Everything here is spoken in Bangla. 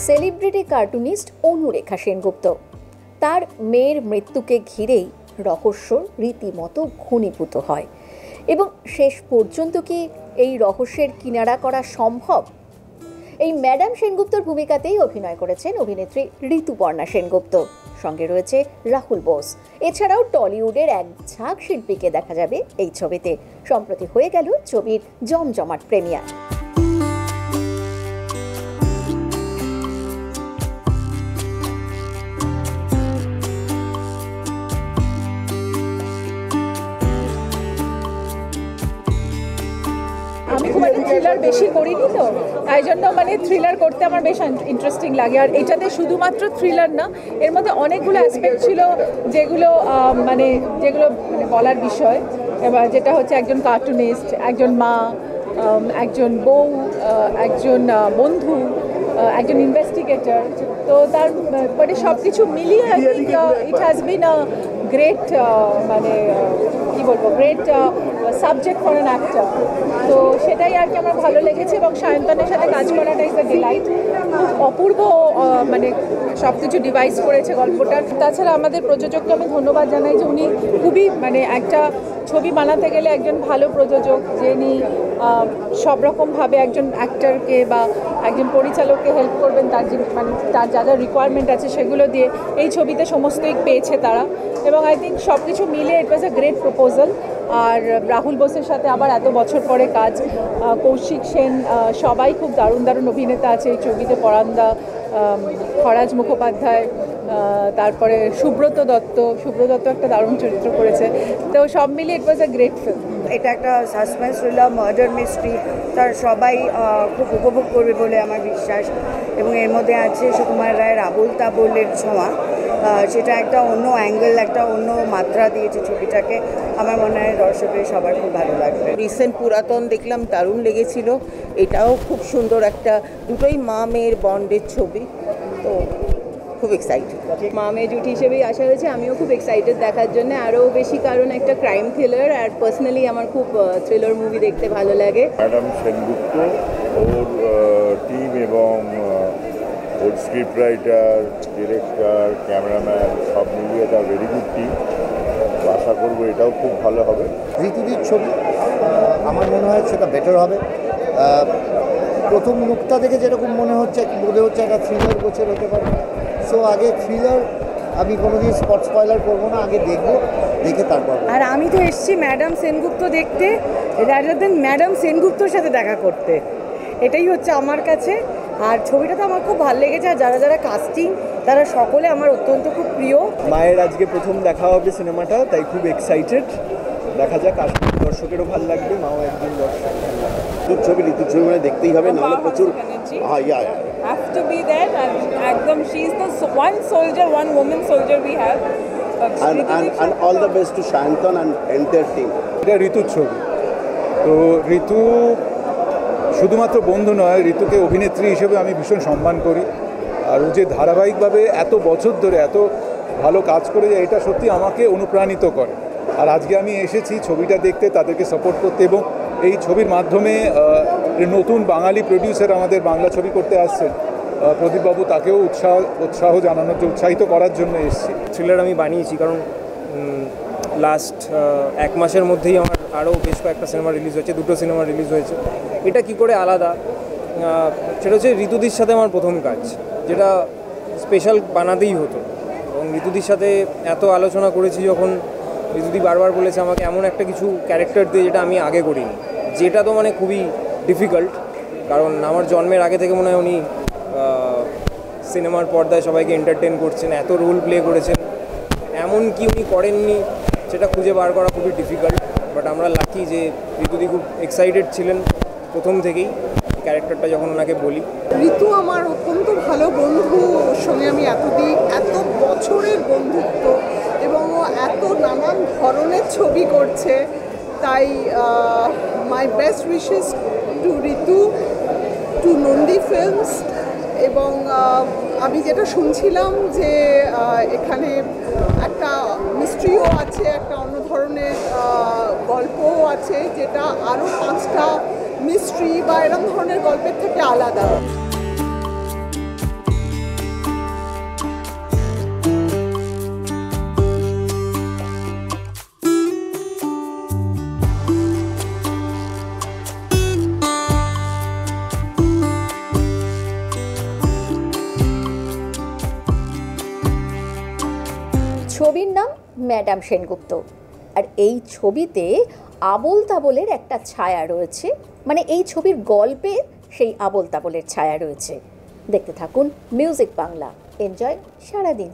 Celebrity cartoonist অনুরেখা Sengupta. তার মেয়ের মৃত্যুকে ঘিরেই রহস্য রীতিমতো ঘনীভূত হয় এবং শেষ পর্যন্ত কি এই রহস্যের কিনারা করা সম্ভব? এই ম্যাডাম সেনগুপ্তর ভূমিকাতেই অভিনয় করেছেন অভিনেত্রী ঋতুপর্ণা সেনগুপ্ত, সঙ্গে রয়েছে রাহুল বোস। এছাড়াও টলিউডের এক ঝাঁক শিল্পীকে দেখা যাবে এই ছবিতে। সম্প্রতি হয়ে গেল ছবির জমজমাট প্রিমিয়ার। আমি খুব একটা থ্রিলার বেশি করিনি, তো তাই জন্য থ্রিলার করতে আমার বেশ ইন্টারেস্টিং লাগে। আর এটাতে শুধুমাত্র থ্রিলার না, এর মধ্যে অনেকগুলো অ্যাসপেক্ট ছিল যেগুলো বলার বিষয়। এবার যেটা হচ্ছে একজন কার্টুনিস্ট, একজন মা, একজন বউ, একজন বন্ধু, একজন ইনভেস্টিগেটর। তো তার সব কিছু মিলিয়ে I think it has been a great great subject for an actor. তো সেটাই আর কি আমার ভালো লেগেছে, এবং সায়ন্তনের সাথে কাজ করাটা ইজ আ ডিলাইট। খুব অপূর্ব সব কিছু ডিভাইস করেছে গল্পটার। তাছাড়া আমাদের প্রযোজককে আমি ধন্যবাদ জানাই যে উনি খুবই একটা ছবি বানাতে গেলে একজন ভালো প্রযোজক, যিনি সব রকমভাবে একজন অ্যাক্টরকে বা একজন পরিচালককে হেল্প করবেন, তার যা যা রিকোয়ারমেন্ট আছে সেগুলো দিয়ে এই ছবিতে সমস্তই পেয়েছে তারা। এবং আই থিঙ্ক সব কিছু মিলে ইট ওয়াজ আ গ্রেট প্রপোজাল। আর রাহুল বোসের সাথে আবার এত বছর পরে কাজ, কৌশিক সেন, সবাই খুব দারুণ দারুণ অভিনেতা আছে এই ছবিতে। পরান্দা, খরাজ মুখোপাধ্যায়, তারপরে সুব্রত দত্ত একটা দারুণ চরিত্র করেছে। তো সব মিলিয়ে ইট ওয়াজ আ গ্রেট ফিল্ম। এটা একটা সাসপেন্স থ্রিলার, মার্ডার মিস্ট্রি, তার সবাই খুব উপভোগ করবে বলে আমার বিশ্বাস। এবং এর মধ্যে আছে সুকুমার রায়ের আবোল তাবোলের ছোঁয়া, সেটা একটা অন্য অ্যাঙ্গেল, একটা অন্য মাত্রা দিয়েছে ছবিটাকে। আমার মনে হয় দর্শকের সবার খুব ভালো লাগবে। রিসেন্ট পুরাতন দেখলাম, দারুণ লেগেছিল। এটাও খুব সুন্দর, একটা দুটোই মা মেয়ের বন্ডের ছবি। তো খুব এক্সাইটেড। মা মেয়ে জুটি হিসেবেই আসা হয়েছে। আমিও খুব এক্সাইটেড দেখার জন্য, আরও বেশি কারণ একটা ক্রাইম থ্রিলার, আর পার্সোনালি আমার খুব থ্রিলার মুভি দেখতে ভালো লাগে। ম্যাডাম সেনগুপ্ত, ওর টিম এবং ওর স্ক্রিপ্ট রাইটার, ডিরেক্টর, ক্যামেরাম্যান সব মিলিয়ে একটা ভেরি গুড টিম। তো আশা করবো এটাও খুব ভালো হবে। ঋতুদির ছবি আমার মনে হয় সেটা বেটার হবে। প্রথম মুখটা দেখে যেরকম মনে হচ্ছে একটা থ্রিলার গোছের হতে পারে। সো আগে থ্রিলার, আমি কোনোদিন স্পয়লার করবো না, আগে দেখবো, দেখে তারপর। আর আমি তো এসেছি ম্যাডাম সেনগুপ্ত দেখতে, রাদার দেন ম্যাডাম সেনগুপ্তর সাথে দেখা করতে। এটাই হচ্ছে আমার কাছে। আর ছবিটা তো আমার খুব ভালো লেগেছে, আর যারা যারা কাস্টিং তারা সকলে আমার অত্যন্ত খুব প্রিয়। মায়ের আজকে প্রথম দেখা হবে সিনেমাটা, তাই খুব এক্সাইটেড। দেখা যাক, আসলে দর্শকেরও ভালো লাগবে, মাও একজন দর্শক। ঋতুর ছবি মানে দেখতেই হবে, নাহলে প্রচুর have to be there, and একদম she is the one soldier, one woman soldier we have. and all the best to Sayantan and entire team. এটা ঋতুর ছবি। তো ঋতু শুধুমাত্র বন্ধু নয়, ঋতুকে অভিনেত্রী হিসেবে আমি ভীষণ সম্মান করি। আর ও যে ধারাবাহিকভাবে এত বছর ধরে এত ভালো কাজ করে যায়, এটা সত্যি আমাকে অনুপ্রাণিত করে। আর আজকে আমি এসেছি ছবিটা দেখতে, তাদেরকে সাপোর্ট করতে, এবং এই ছবির মাধ্যমে নতুন বাঙালি প্রডিউসার আমাদের বাংলা ছবি করতে আসছেন প্রদীপবাবু, তাকেও উৎসাহ জানানোর, উৎসাহিত করার জন্য এসেছি। থ্রিলার আমি বানিয়েছি, কারণ লাস্ট 1 মাসের মধ্যেই আমার আরও বেশ কয়েকটা সিনেমা রিলিজ হয়েছে, 2টো সিনেমা রিলিজ হয়েছে। এটা কি করে আলাদা, সেটা হচ্ছে ঋতুদির সাথে আমার প্রথম কাজ, যেটা স্পেশাল বানাতেই হতো। এবং ঋতুদির সাথে এত আলোচনা করেছি যখন, ঋতুদি বারবার বলেছে আমাকে এমন একটা কিছু ক্যারেক্টার দিয়ে যেটা আমি আগে করিনি, যেটা তো খুবই ডিফিকাল্ট। কারণ আমার জন্মের আগে থেকে মনে হয় উনি সিনেমার পর্দায় সবাইকে এন্টারটেন করছেন, এত রোল প্লে করেছেন, এমন কি উনি করেননি সেটা খুঁজে বার করা খুবই ডিফিকাল্ট। বাট আমরা লাকি যে ঋতুদি খুব এক্সাইটেড ছিলেন প্রথম থেকেই ক্যারেক্টারটা যখন ওনাকে বলি। ঋতু আমার অত্যন্ত ভালো বন্ধু, ওর সঙ্গে আমি এত বছরের বন্ধুত্ব, এবং ও এত নানান ধরনের ছবি করছে। তাই my best wishes to Ritu, to Nandi films. এবং আমি যেটা শুনছিলাম যে এখানে একটা মিস্ট্রিও আছে, একটা অন্য ধরনের গল্পও আছে, যেটা আরও 5টা মিস্ট্রি বা এরকম ধরনের গল্পের থেকে আলাদা। ছবির নাম ম্যাডাম সেনগুপ্ত, আর এই ছবিতে আবোল তাবোলের একটা ছায়া রয়েছে, মানে এই ছবির গল্পে সেই আবোল তাবোলের ছায়া রয়েছে। দেখতে থাকুন মিউজিক বাংলা, এনজয় সারাদিন।